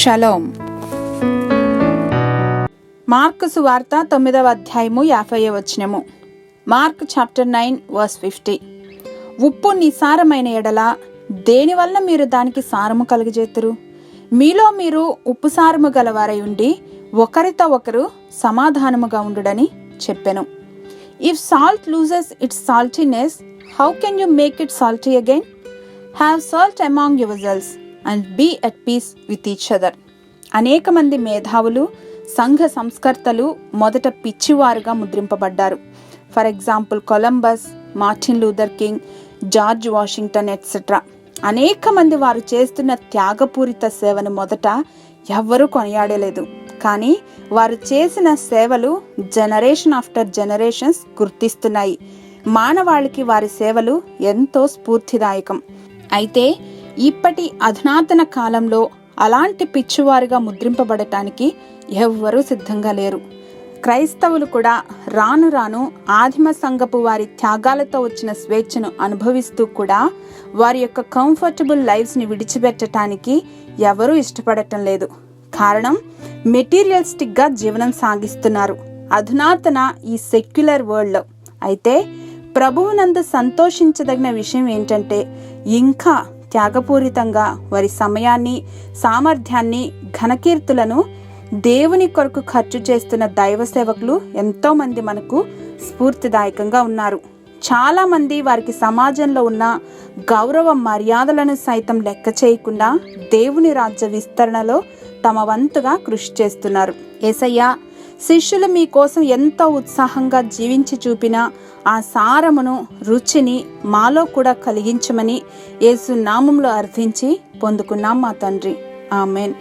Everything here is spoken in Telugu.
షలోం. మార్కు సువార్త 9వ అధ్యాయము 50వ వచనము. Mark chapter 9 verse 50. ఉప్పు నిసారమైన ఎడల దేనివల్ల మీరు దానికి సారము కలుగజేతురు? మీలో మీరు ఉప్పు సారము గలవారై ఉండి ఒకరితో ఒకరు సమాధానముగా ఉండుడని చెప్పెను. If salt loses its saltiness, how can you make it salty again? Have salt among yourselves and be at peace with each other. అనేక మంది మేధావులు, సంఘ సంస్కర్తలు మొదట పిచ్చివారుగా ముద్రింపబడ్డారు. For example Columbus, Martin Luther King, George Washington etcetera. అనేక మంది వారు చేస్తున్న త్యాగపూరిత సేవను మొదట ఎవ్వరూ కొనియాడలేదు. కానీ వారు చేసిన సేవలు జనరేషన్ ఆఫ్టర్ జనరేషన్స్ గుర్తిస్తున్నాయి. మానవాళికి వారి సేవలు ఎంతో స్ఫూర్తిదాయకం. అయితే ఇప్పటి అధునాతన కాలంలో అలాంటి పిచ్చివారుగా ముద్రింపబడటానికి ఎవ్వరూ సిద్ధంగా లేరు. క్రైస్తవులు కూడా రాను రాను ఆదిమ సంఘపు వారి త్యాగాలతో వచ్చిన స్వేచ్ఛను అనుభవిస్తూ కూడా వారి యొక్క కంఫర్టబుల్ లైఫ్స్ని విడిచిపెట్టడానికి ఎవరూ ఇష్టపడటం లేదు. కారణం, మెటీరియలిస్టిక్గా జీవనం సాగిస్తున్నారు అధునాతన ఈ సెక్యులర్ వరల్డ్లో. అయితే ప్రభువునందు సంతోషించదగిన విషయం ఏంటంటే, ఇంకా త్యాగపూరితంగా వారి సమయాన్ని, సామర్థ్యాన్ని, ఘనకీర్తులను దేవుని కొరకు ఖర్చు చేస్తున్న దైవ సేవకులు ఎంతో మంది మనకు స్ఫూర్తిదాయకంగా ఉన్నారు. చాలా మంది వారికి సమాజంలో ఉన్న గౌరవ మర్యాదలను సైతం లెక్క చేయకుండా దేవుని రాజ్య విస్తరణలో తమ వంతుగా కృషి చేస్తున్నారు. యేసయ్య శిష్యులు మీకోసం ఎంతో ఉత్సాహంగా జీవించి చూపిన ఆ సారమును, రుచిని మాలో కూడా కలిగించమని యేసు నామములో అర్థించి పొందుకున్నాం మా తండ్రి. ఆమెన్.